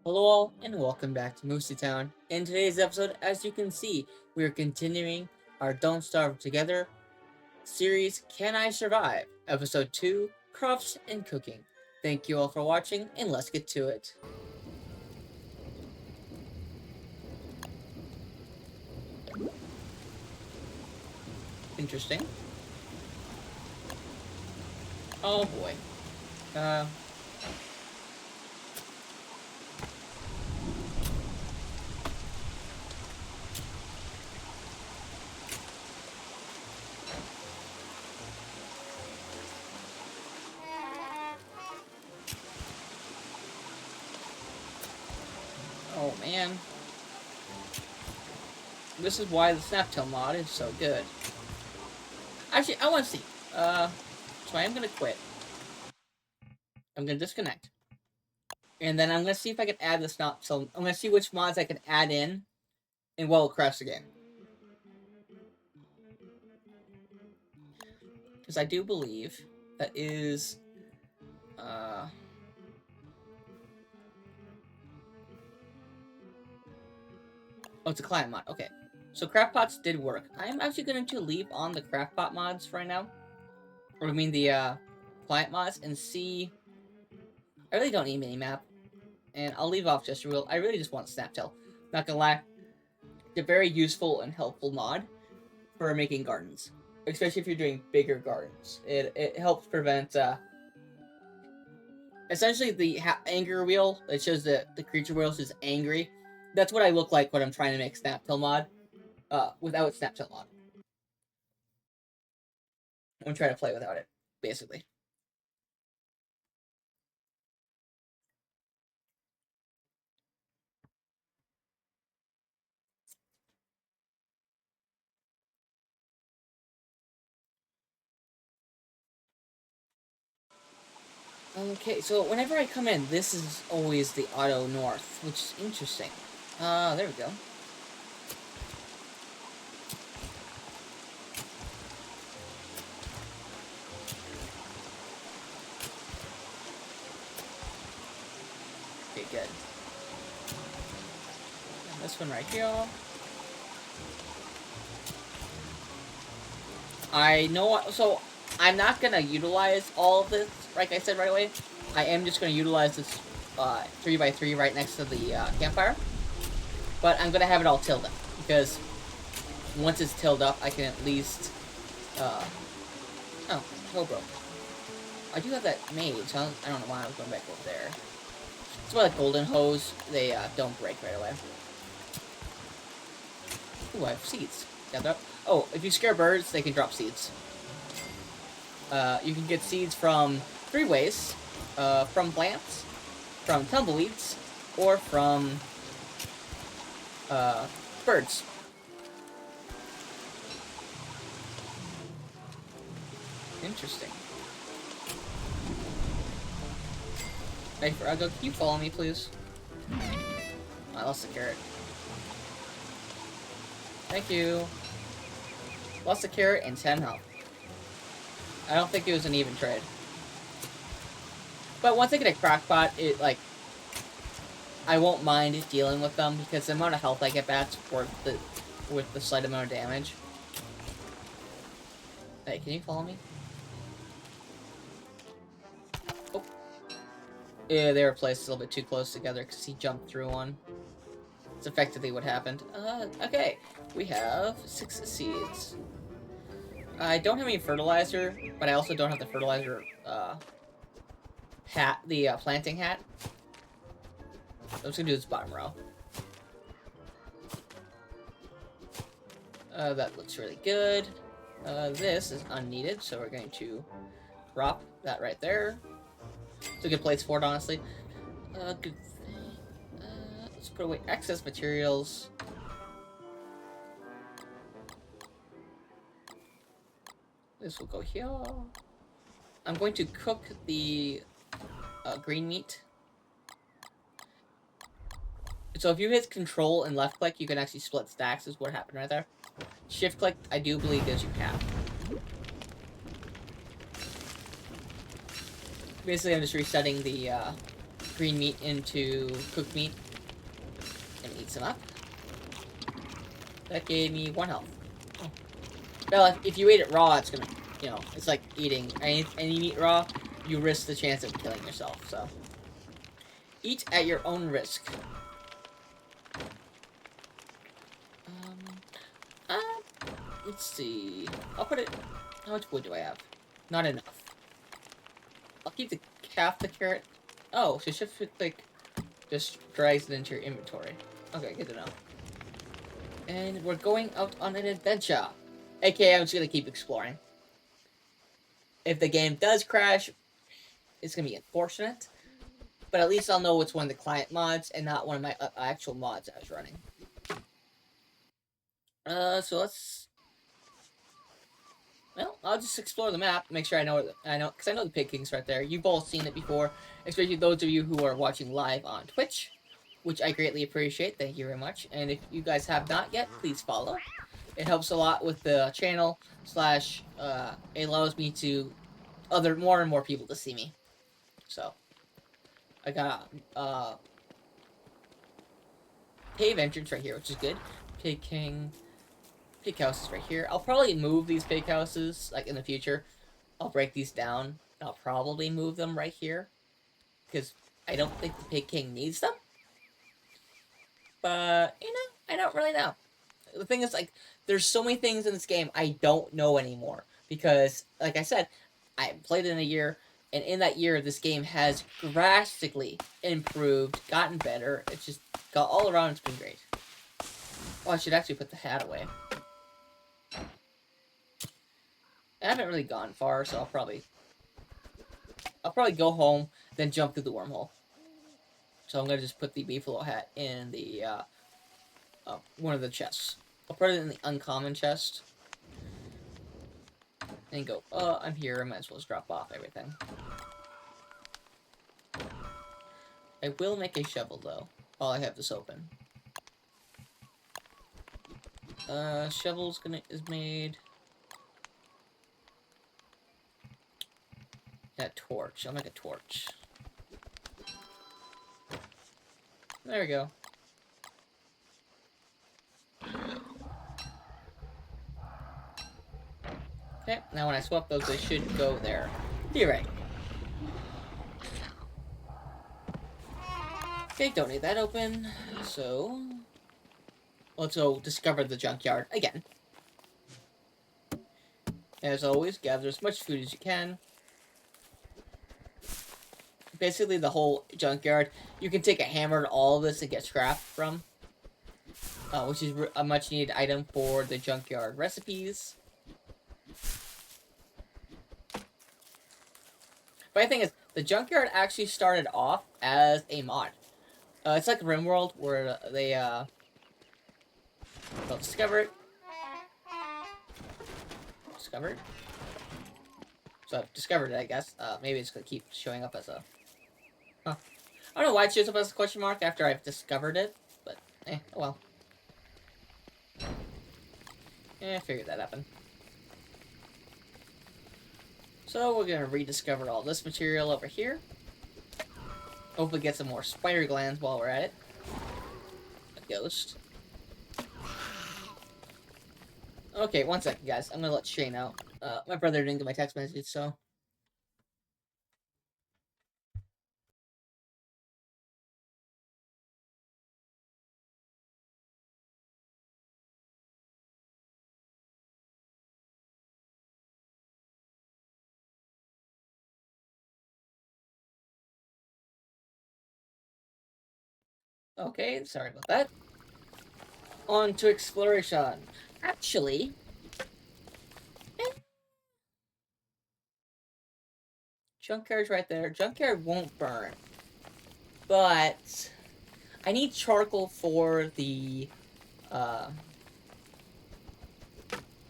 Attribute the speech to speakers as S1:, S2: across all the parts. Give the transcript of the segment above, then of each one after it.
S1: Hello all, and welcome back to Mooseytown. In today's episode, as you can see, we are continuing our Don't Starve Together series, Can I Survive? Episode 2, Crafts and Cooking. Thank you all for watching, and let's get to it. Interesting. Oh boy. Uh... Oh man. This is why the Snaptail mod is so good. Actually, I want to see. So I am going to quit. I'm going to disconnect. And then I'm going to see if I can add this not. So I'm going to see which mods I can add in and what will crash the game. Because I do believe that is... Oh, it's a client mod. Okay. So craft pots did work. I am actually going to leave on the craft pot mods for right now. Or I mean the client mods and see... I really don't need minimap. And I'll leave off just real... I really just want Snaptail. Not gonna lie. It's a very useful and helpful mod for making gardens. Especially if you're doing bigger gardens. It helps prevent... essentially the anger wheel. It shows that the creature wheel is angry. That's what I look like when I'm trying to make Snaptail mod. Without Snaptail mod. I'm gonna try to play without it, basically. Okay, so whenever I come in, this is always the auto north, which is interesting. There we go. Okay, good. And this one right here. I know, so I'm not gonna utilize all of this, like I said right away. I am just gonna utilize this 3x3 right next to the campfire. But I'm gonna have it all tilled up, because once it's tilled up, I can at least, oh, bro. I do have that made, so I don't know why I was going back over there. It's why the golden hose, they don't break right away. Ooh, I have seeds. Gather up. Oh, if you scare birds, they can drop seeds. You can get seeds from three ways. From plants, from tumbleweeds, or from birds. Interesting. Hey, Farago, can you follow me, please? I lost the carrot. Thank you. Lost the carrot and 10 health. I don't think it was an even trade. But once I get a crackpot, it, like... I won't mind dealing with them, because the amount of health I get back's with the slight amount of damage. Hey, can you follow me? Oh. Yeah, they were placed a little bit too close together, because he jumped through one. That's effectively what happened. Okay. We have 6 seeds. I don't have any fertilizer, but I also don't have the fertilizer, hat, the, planting hat. I'm just gonna do this bottom row. That looks really good. This is unneeded, so we're going to drop that right there. It's a good place for it, honestly. Good thing. Let's put away excess materials. This will go here. I'm going to cook the green meat. So if you hit control and left click, you can actually split stacks, is what happened right there. Shift click, I do believe, gives you half. Basically, I'm just resetting the green meat into cooked meat and eat some up. That gave me 1 health. Oh. Well, if you ate it raw, it's gonna, you know, it's like eating any meat raw. You risk the chance of killing yourself, so. Eat at your own risk. Uh, let's see. I'll put it... How much wood do I have? Not enough. I'll keep the half the carrot. Oh, so shift click just drags it into your inventory. Okay, good to know. And we're going out on an adventure. AKA, I'm just gonna keep exploring. If the game does crash, it's gonna be unfortunate. But at least I'll know it's one of the client mods and not one of my actual mods I was running. So let's... Well, I'll just explore the map, make sure I know, because I know the Pig King's right there. You've all seen it before, especially those of you who are watching live on Twitch, which I greatly appreciate. Thank you very much. And if you guys have not yet, please follow. It helps a lot with the channel, / it allows me to more and more people to see me. So, I got cave entrance right here, which is good. Pig King. Pig houses right here. I'll probably move these pig houses, like, in the future. I'll break these down. I'll probably move them right here. Because I don't think the Pig King needs them. But, you know, I don't really know. The thing is, like, there's so many things in this game I don't know anymore. Because, like I said, I haven't played it in a year. And in that year, this game has drastically improved, gotten better. It's just got all around, it's been great. Oh, I should actually put the hat away. I haven't really gone far, so I'll probably go home, then jump through the wormhole. So I'm gonna just put the beefalo hat in the one of the chests. I'll put it in the uncommon chest. And go, I'm here, I might as well just drop off everything. I will make a shovel though, while I have this open. Shovel's is made. That torch. I'll make a torch. There we go. Okay, now when I swap those, they should go there. Theoretically. Okay, don't need that open. So... let's go discover the junkyard again. As always, gather as much food as you can. Basically, the whole junkyard. You can take a hammer to all of this and get scrap from. Which is a much needed item for the junkyard recipes. But the thing is, the junkyard actually started off as a mod. It's like RimWorld, where they'll discover it. Discover it. So I've discovered it, I guess. Maybe it's gonna keep showing up as a... Huh. I don't know why it shows up as a question mark after I've discovered it, but, oh well. I figured that happened. So we're gonna rediscover all this material over here. Hopefully get some more spider glands while we're at it. A ghost. Okay, 1 second, guys. I'm gonna let Shane out. My brother didn't get my text message, so... Okay, sorry about that. On to exploration. Actually... Junkyard's right there. Junkyard won't burn. But... I need charcoal for the...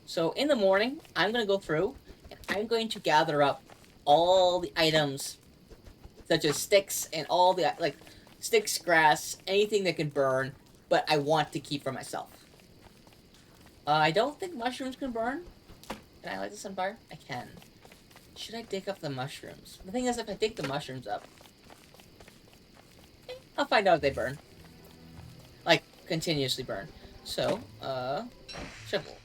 S1: So, in the morning, I'm gonna go through, and I'm going to gather up all the items, such as sticks and all the, like... sticks, grass, anything that can burn, but I want to keep for myself. I don't think mushrooms can burn. Can I light this on fire? I can. Should I dig up the mushrooms? The thing is, if I dig the mushrooms up... I'll find out if they burn. Like, continuously burn. So, shovel.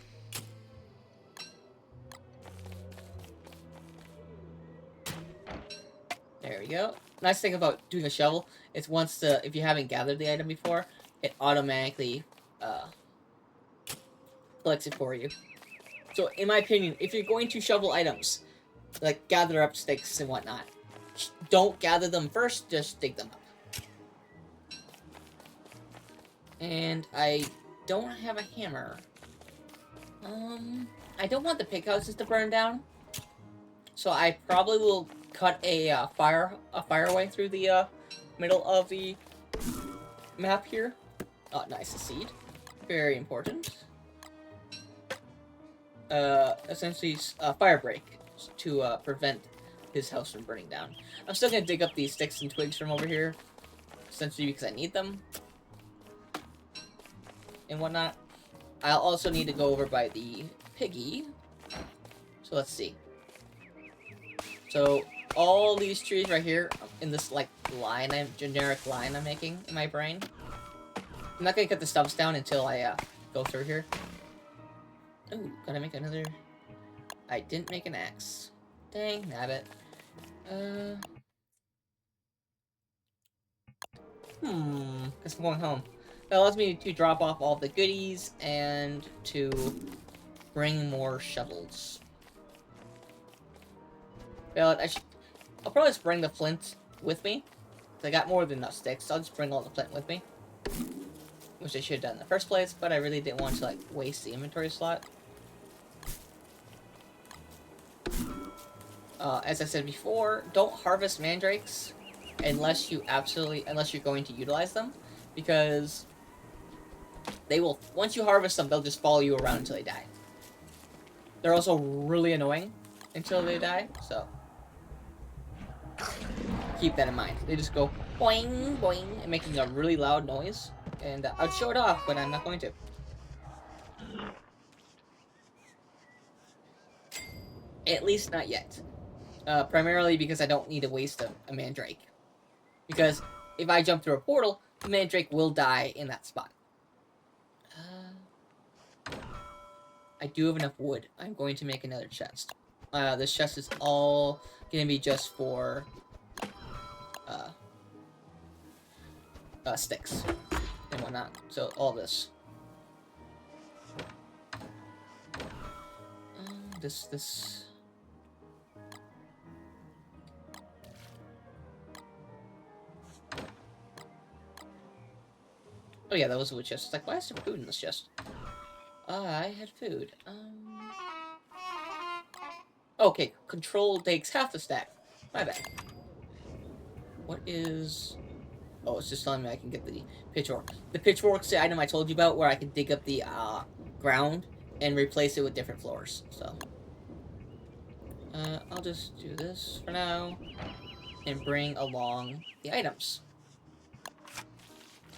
S1: There we go. Nice thing about doing a shovel is if you haven't gathered the item before, it automatically, collects it for you. So, in my opinion, if you're going to shovel items, like gather up sticks and whatnot, don't gather them first, just dig them up. And I don't have a hammer. I don't want the pickhouses to burn down, so I probably will cut a fireway through the middle of the map here. Oh, nice, a seed, very important. Essentially, fire break to prevent his house from burning down. I'm still gonna dig up these sticks and twigs from over here, essentially because I need them and whatnot. I'll also need to go over by the piggy. So let's see. So all these trees right here in this like generic line I'm making in my brain. I'm not gonna cut the stumps down until I go through here. Oh, gotta make another. I didn't make an axe. Dang, nabbit. Guess I'm going home. That allows me to drop off all the goodies and to bring more shovels. Well, I'll probably just bring the flint with me. I got more than enough sticks, so I'll just bring all the flint with me. Which I should have done in the first place, but I really didn't want to, like, waste the inventory slot. As I said before, don't harvest mandrakes unless you're going to utilize them, because they will, once you harvest them, they'll just follow you around until they die. They're also really annoying until they die, so keep that in mind. They just go boing, boing, and making a really loud noise, and I'd show it off, but I'm not going to. At least not yet. Primarily because I don't need to waste a mandrake. Because if I jump through a portal, the mandrake will die in that spot. I do have enough wood. I'm going to make another chest. This chest is all going to be just for sticks and whatnot. So all this. This. Oh yeah, that was a wood chest. It's like, why is there food in this chest? I had food. Okay, control takes half the stack. My bad. What is... Oh, it's just telling me I can get the pitchfork. The pitchfork's the item I told you about, where I can dig up the ground and replace it with different floors. So, I'll just do this for now and bring along the items.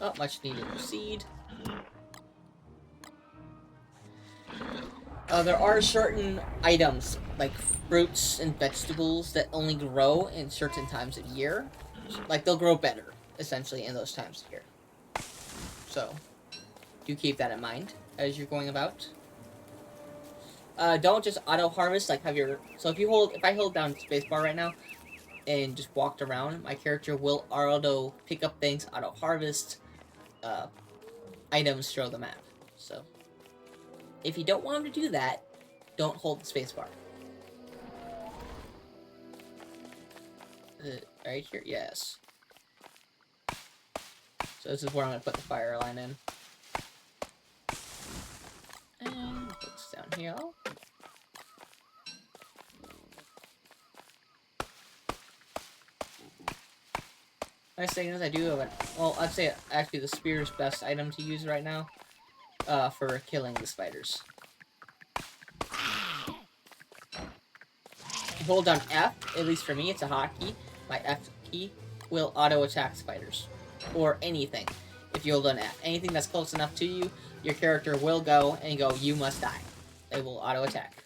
S1: Oh, much needed seed. There are certain items, like fruits and vegetables, that only grow in certain times of year. Like, they'll grow better, essentially, in those times of year. So, do keep that in mind as you're going about. Don't just auto-harvest, like, So if I hold down spacebar right now, and just walked around, my character will auto-pick up things, auto-harvest, items through the map. So, if you don't want him to do that, don't hold the spacebar. Right here? Yes. So this is where I'm going to put the fire line in. And put this down here. Nice thing is I do have well, I'd say actually the spear is best item to use right now. For killing the spiders. If you hold down F, at least for me, it's a hotkey. My F key will auto-attack spiders. Or anything. If you hold down F. Anything that's close enough to you, your character will go and go, you must die. They will auto-attack.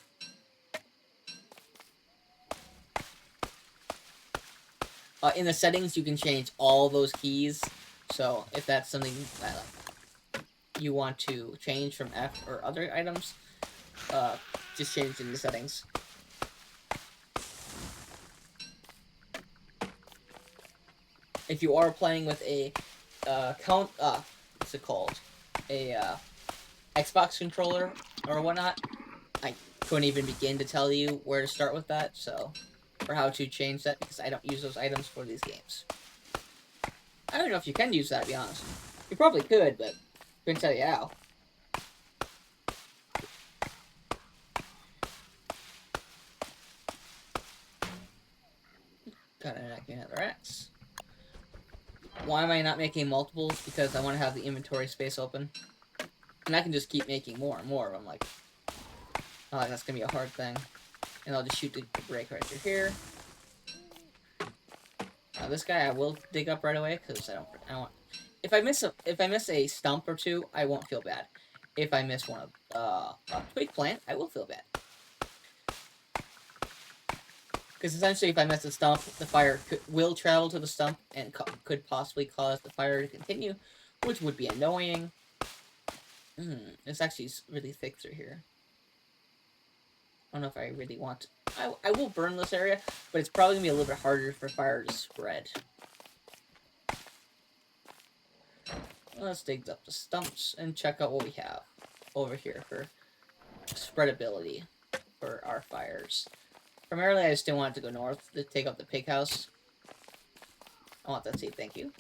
S1: In the settings, you can change all those keys So if that's something that you want to change from F or other items, just change in the settings. If you are playing with a what's it called, a Xbox controller or whatnot, I couldn't even begin to tell you where to start with that. So, or how to change that, because I don't use those items for these games. I don't know if you can use that, to be honest. You probably could, but couldn't tell you how. Got another X. Why am I not making multiples? Because I want to have the inventory space open. And I can just keep making more and more of them. Like, oh, that's going to be a hard thing. And I'll just shoot the break right through here. Now this guy I will dig up right away, because I don't want... If I miss a stump or two, I won't feel bad. If I miss one of a twig plant, I will feel bad. Because essentially, if I miss a stump, the fire will travel to the stump and could possibly cause the fire to continue, which would be annoying. It's actually really thick through here. I don't know if I really want to... I will burn this area, but it's probably going to be a little bit harder for fire to spread. Let's dig up the stumps and check out what we have over here for spreadability for our fires. Primarily, I just didn't want it to go north to take up the pig house. I want that to say thank you.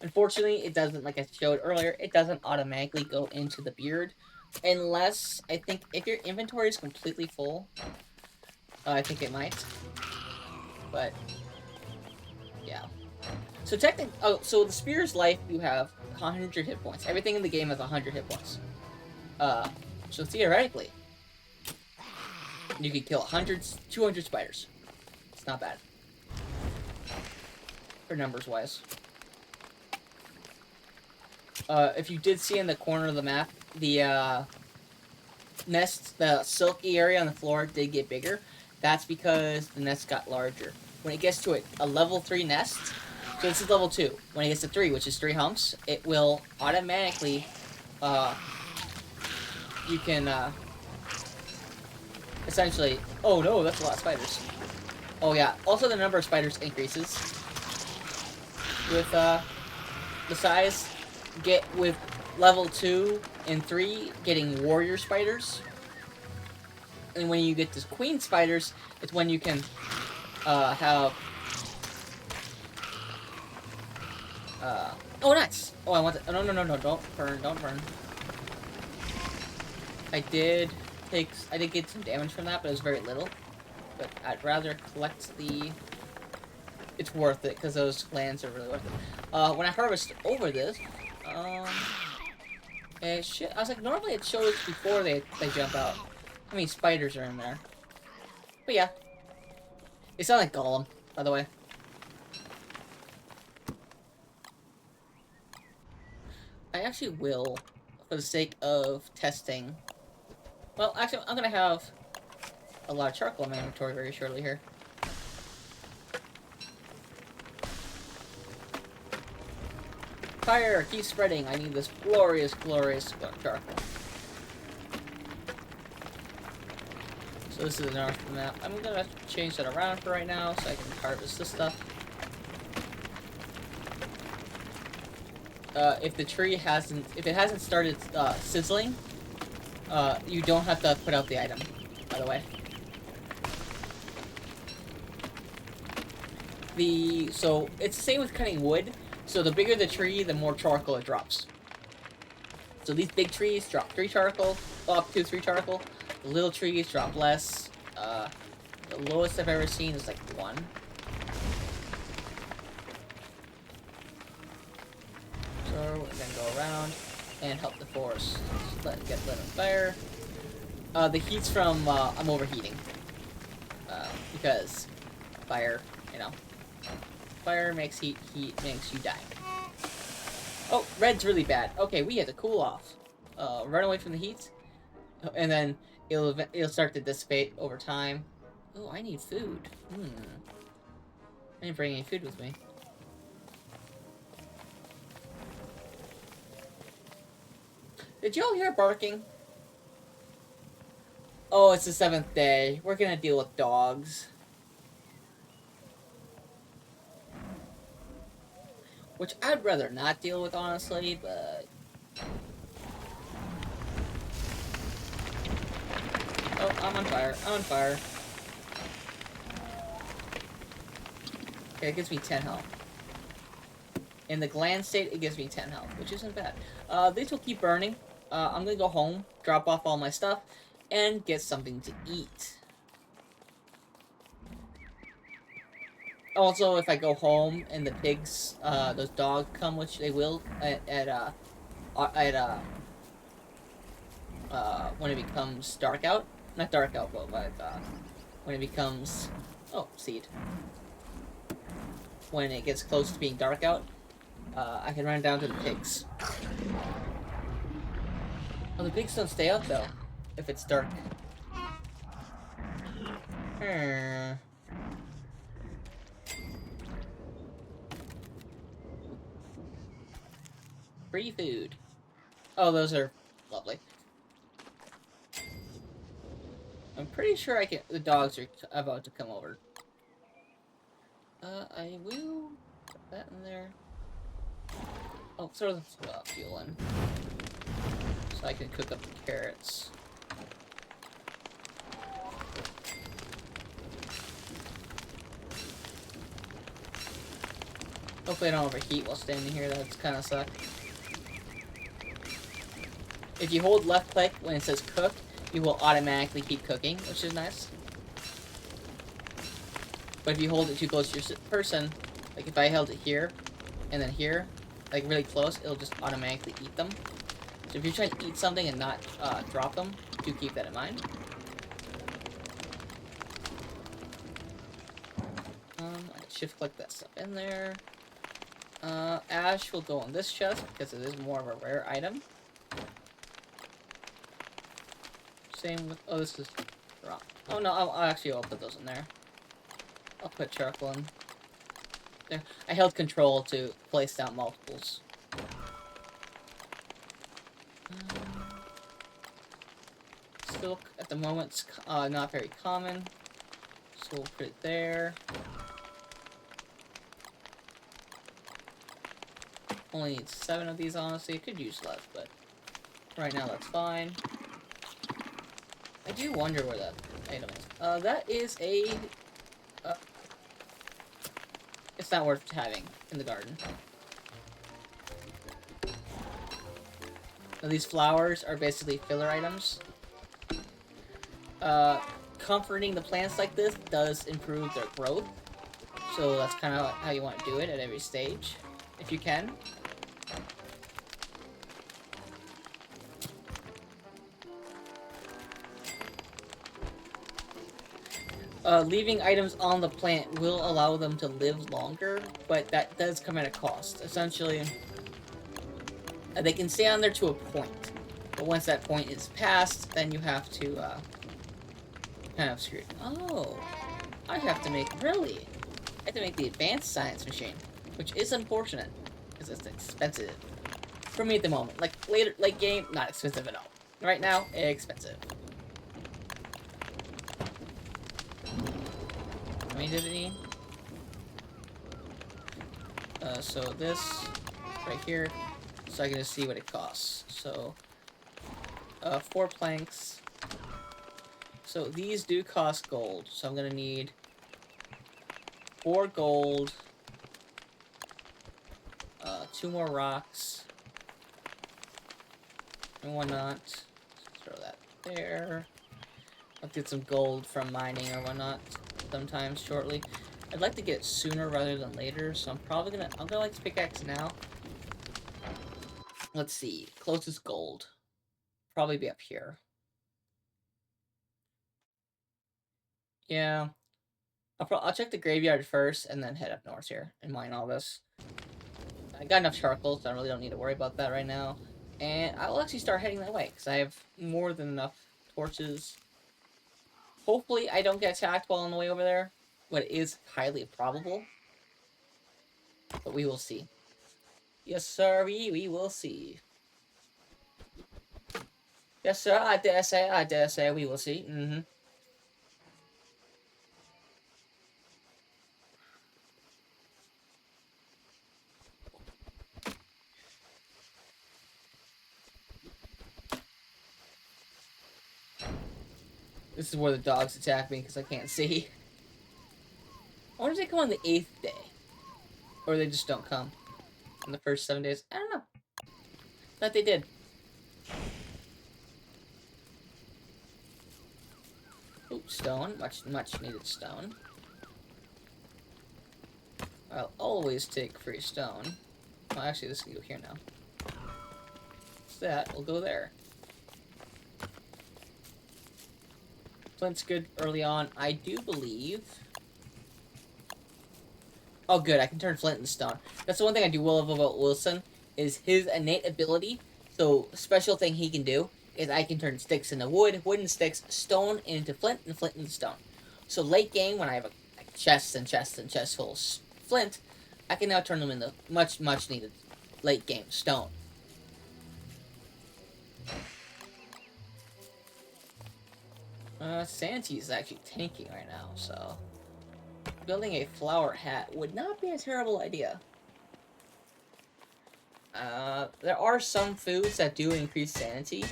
S1: Unfortunately, it doesn't, like I showed earlier, it doesn't automatically go into the beard. Unless, I think, if your inventory is completely full, I think it might. But, yeah. So technically, so the spear's life, you have 100 hit points. Everything in the game has 100 hit points. So theoretically, you could kill 200 spiders. It's not bad. For numbers-wise. If you did see in the corner of the map, the nest, the silky area on the floor did get bigger. That's because the nest got larger. When it gets to a level 3 nest, so this is level 2. When it gets to 3, which is 3 humps, it will automatically, you can, essentially... Oh no, that's a lot of spiders. Oh yeah, also the number of spiders increases with, the size. Get with level 2 and 3, getting warrior spiders. And when you get to queen spiders, it's when you can, have... Oh, nice! Oh, I want to... No, don't burn. I did get some damage from that, but it was very little. But I'd rather collect the... It's worth it, because those lands are really worth it. When I harvest over this, I was like, normally it shows before they jump out. How many spiders are in there? But yeah. They sound like Gollum, by the way. I actually will, for the sake of testing... Well, actually, I'm gonna have a lot of charcoal in my inventory very shortly here. Fire, keep spreading. I need this glorious, glorious charcoal. So this is the north map. I'm gonna change that around for right now so I can harvest this stuff. If the tree hasn't started sizzling, you don't have to put out the item, by the way. So it's the same with cutting wood. So the bigger the tree, the more charcoal it drops. So these big trees drop 3 charcoal, up to 3 charcoal. The little trees drop less. The lowest I've ever seen is like 1. So we're gonna go around and help the forest get lit on fire. The heat's from I'm overheating. Because fire, you know. Fire makes heat makes you die. Oh, red's really bad. Okay, we have to cool off. Run away from the heat, and then it'll start to dissipate over time. Oh, I need food. I didn't bring any food with me. Did you all hear barking? Oh, it's the 7th day. We're gonna deal with dogs. Which I'd rather not deal with, honestly, but... Oh, I'm on fire. I'm on fire. Okay, it gives me 10 health. In the gland state, it gives me 10 health, which isn't bad. These will keep burning. I'm gonna go home, drop off all my stuff, and get something to eat. Also, if I go home and the pigs, those dogs come, which they will, when it becomes dark out. Not dark out, but, when it becomes... Oh, seed. When it gets close to being dark out, I can run down to the pigs. Oh, the pigs don't stay out, though, if it's dark. Free food. Oh, those are lovely. I'm pretty sure I can. The dogs are about to come over. I will put that in there. Oh, throw the fuel in, so I can cook up the carrots. Hopefully I don't overheat while standing here. That's kind of suck. If you hold left click when it says cook, you will automatically keep cooking, which is nice. But if you hold it too close to your person, like if I held it here, and then here, like really close, it'll just automatically eat them. So if you're trying to eat something and not drop them, do keep that in mind. I shift click that stuff in there. Ash will go on this chest because it is more of a rare item. Same with... Oh, this is wrong. Oh, no, I'll put those in there. I'll put charcoal in there. I held control to place down multiples. Silk, at the moment, it's not very common. So we'll put it there. Only need 7 of these, honestly. I could use less, but right now that's fine. I do wonder where that item is. That is a... it's not worth having in the garden. Now, these flowers are basically filler items. Comforting the plants like this does improve their growth. So that's kind of how you want to do it at every stage, if you can. Leaving items on the plant will allow them to live longer, but that does come at a cost. Essentially, they can stay on there to a point, but once that point is passed, then you have to, kind of screw it. Oh, I have to make, really? I have to make the advanced science machine, which is unfortunate, because it's expensive. For me at the moment. Like, later, late game, not expensive at all. Right now, expensive. How many did it need? So this, right here, so I can just see what it costs. So, 4 planks. So these do cost gold, so I'm gonna need 4 gold, 2 more rocks, and whatnot. Throw that there. I'll get some gold from mining or whatnot sometime shortly. I'd like to get it sooner rather than later, so I'm gonna like to pickaxe now. Let's see, closest gold. Probably be up here. Yeah. I'll check the graveyard first and then head up north here and mine all this. I got enough charcoal, so I really don't need to worry about that right now. And I'll actually start heading that way, because I have more than enough torches. Hopefully I don't get attacked while on the way over there, but it is highly probable. But we will see. Yes, sir, we will see. Yes, sir. I dare say, we will see. Mm-hmm. This is where the dogs attack me because I can't see. I wonder if they come on the 8th day. Or they just don't come in the first 7 days. I don't know. Thought they did. Ooh, stone. Much needed stone. I'll always take free stone. Well, actually, this can go here now. What's that? We'll go there. Flint's good early on. I do believe... Oh, good. I can turn flint into stone. That's the one thing I do love about Wilson, is his innate ability. So, special thing he can do is I can turn sticks into wood, wooden sticks, stone into flint, and flint into stone. So, late game, when I have a chests and chests and chests full of flint, I can now turn them into much needed late game stone. Santi is actually tanking right now, so... Building a flower hat would not be a terrible idea. There are some foods that do increase sanity,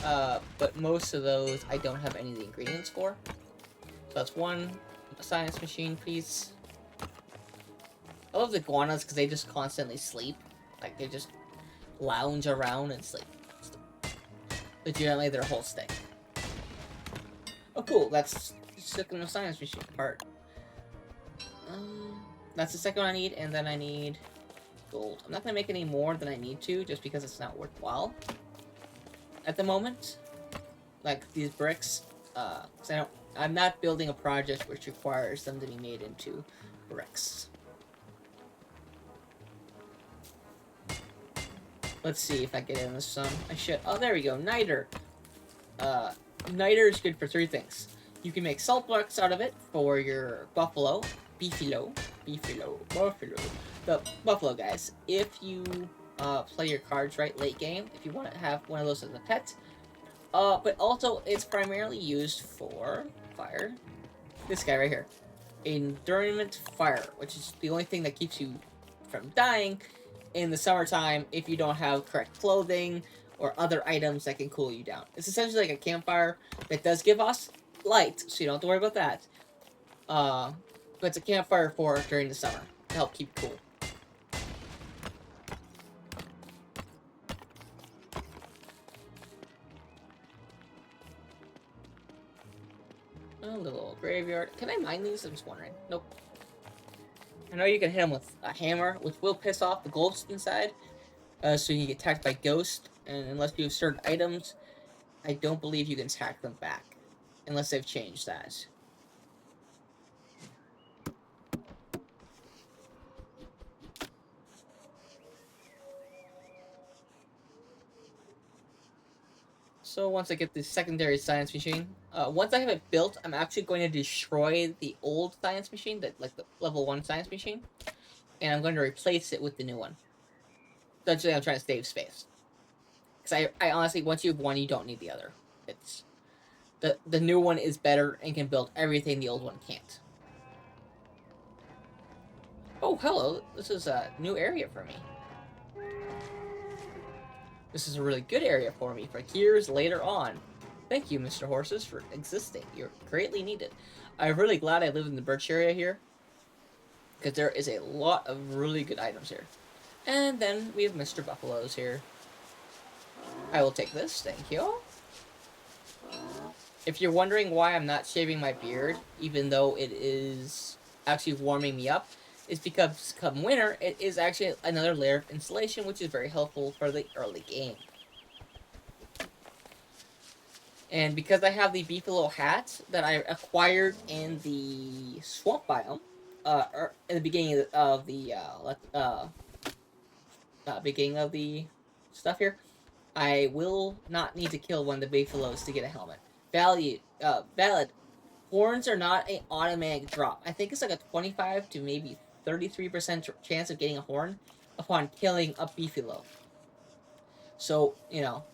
S1: but most of those I don't have any of the ingredients for. So that's one science machine piece. I love the iguanas because they just constantly sleep. Like, they just lounge around and sleep. Legitimately, their whole stay. Oh, cool. That's stuck in the science machine part. That's the second one I need, and then I need gold. I'm not going to make any more than I need to, just because it's not worthwhile at the moment. Like, these bricks, because I'm not building a project which requires them to be made into bricks. Let's see if I get in the sun. I should. Oh, there we go. Niter. Niter is good for 3 things. You can make salt blocks out of it for your buffalo. Buffalo. The buffalo guys. If you play your cards right late game, if you want to have one of those as a pet. But also, it's primarily used for fire. This guy right here. Endurance fire, which is the only thing that keeps you from dying in the summertime if you don't have correct clothing or other items that can cool you down. It's essentially like a campfire that does give us light, so you don't have to worry about that. But it's a campfire for during the summer to help keep cool. A little graveyard. Can I mine these? I'm just wondering. Nope. I know you can hit them with a hammer, which will piss off the ghosts inside. So you can get attacked by ghosts, and unless you have certain items, I don't believe you can attack them back. Unless they've changed that. So once I get the secondary science machine, once I have it built, I'm actually going to destroy the old science machine, like the level 1 science machine, and I'm going to replace it with the new one. Essentially, I'm trying to save space. Because I honestly, once you have one, you don't need the other. It's the new one is better and can build everything the old one can't. Oh, hello. This is a new area for me. This is a really good area for me for years later on. Thank you, Mr. Horses, for existing. You're greatly needed. I'm really glad I live in the birch area here, because there is a lot of really good items here. And then we have Mr. Buffalo's here. I will take this, thank you. If you're wondering why I'm not shaving my beard, even though it is actually warming me up, is because come winter, it is actually another layer of insulation, which is very helpful for the early game. And because I have the beefalo hat that I acquired in the swamp biome, in the beginning of the beginning of the stuff here, I will not need to kill one of the beefalos to get a helmet. Valid. Horns are not an automatic drop. I think it's like a 25 to maybe 33% chance of getting a horn upon killing a beefalo. So, you know,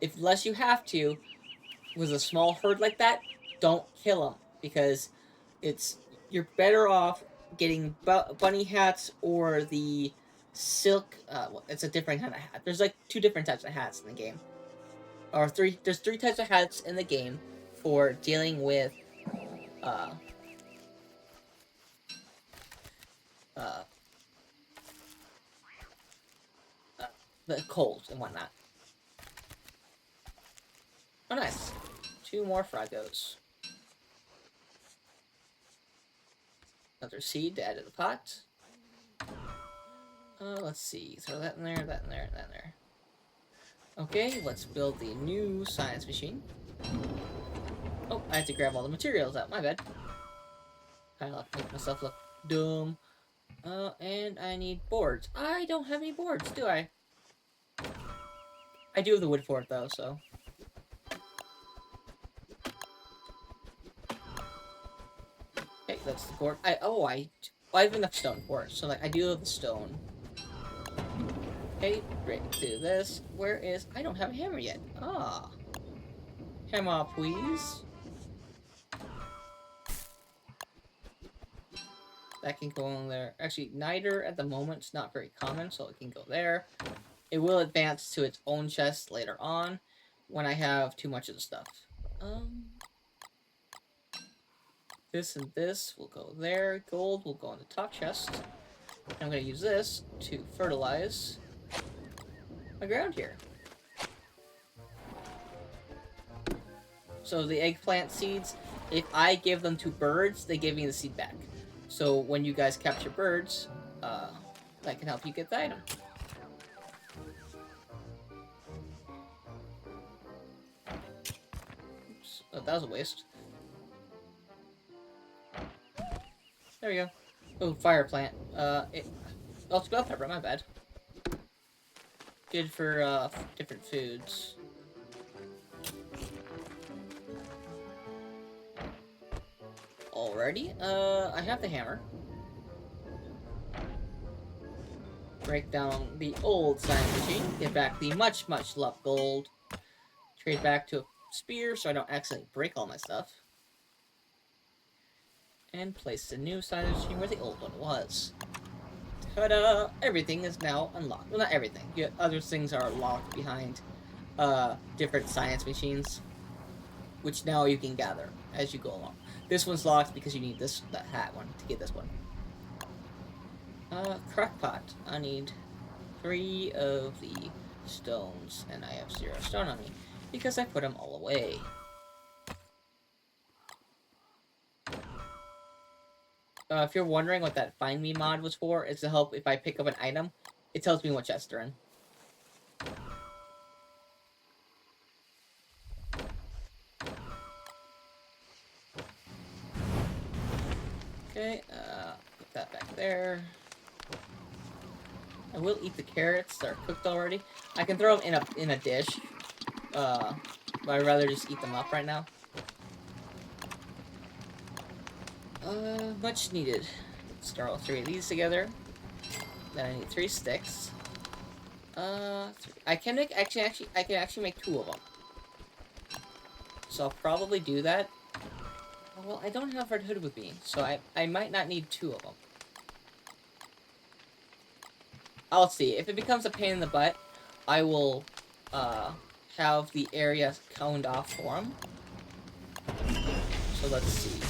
S1: unless you have to, with a small herd like that, don't kill them because you're better off getting bunny hats or the silk. It's a different kind of hat. There's like two different types of hats in the game, or three. There's three types of hats in the game for dealing with uh, uh, uh, the cold and whatnot. Oh, nice. Two more fragos. Another seed to add to the pot. Let's see. Throw that in there, that in there, that in there. Okay, let's build the new science machine. Oh, I have to grab all the materials out. My bad. I make myself look dumb. And I need boards. I don't have any boards, do I? I do have the wood for it, though, so... Okay, that's the board. I have enough stone for it, so like I do have the stone. Okay, great. Do this. Where is? I don't have a hammer yet. Ah, hammer, please. That can go in there. Actually, niter at the moment is not very common, so it can go there. It will advance to its own chest later on when I have too much of the stuff. This and this will go there. Gold will go in the top chest. I'm going to use this to fertilize my ground here. So the eggplant seeds, if I give them to birds, they give me the seed back. So when you guys capture birds, that can help you get the item. Oops. Oh, that was a waste. There we go. Oh, fire plant. Oh, it's bell pepper, my bad. Good for, different foods. Alrighty, I have the hammer. Break down the old science machine. Get back the much loved gold. Trade back to a spear so I don't accidentally break all my stuff. And place the new science machine where the old one was. Ta-da! Everything is now unlocked. Well, not everything. Other things are locked behind different science machines, which now you can gather as you go along. This one's locked because you need that hat one to get this one. Crackpot. I need 3 of the stones, and I have 0 stone on me because I put them all away. If you're wondering what that Find Me mod was for, it's to help if I pick up an item, it tells me what chest they're in. Okay, put that back there. I will eat the carrots that are cooked already. I can throw them in a dish, but I'd rather just eat them up right now. Much needed. Let's start all 3 of these together. Then I need 3 sticks. I can actually make 2 of them. So I'll probably do that. Well, I don't have Red Hood with me, so I might not need 2 of them. I'll see. If it becomes a pain in the butt, I will, have the area coned off for him. So let's see.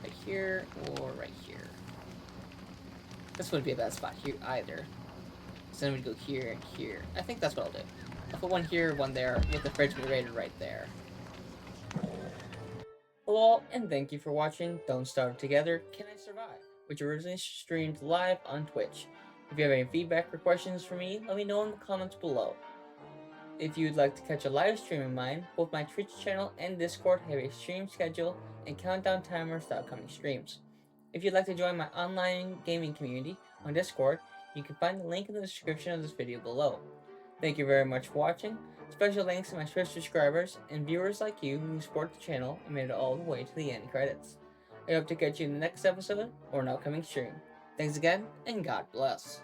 S1: Right here, or right here. This wouldn't be a bad spot here either. So then we'd go here and here. I think that's what I'll do. I'll put one here, one there, with the refrigerator right there. Hello, and thank you for watching Don't Starve Together, Can I Survive? Which originally streamed live on Twitch. If you have any feedback or questions for me, let me know in the comments below. If you'd like to catch a live stream of mine, both my Twitch channel and Discord have a stream schedule and countdown timers to upcoming streams. If you'd like to join my online gaming community on Discord, you can find the link in the description of this video below. Thank you very much for watching. Special thanks to my Twitch subscribers and viewers like you who support the channel and made it all the way to the end credits. I hope to catch you in the next episode or an upcoming stream. Thanks again, and God bless.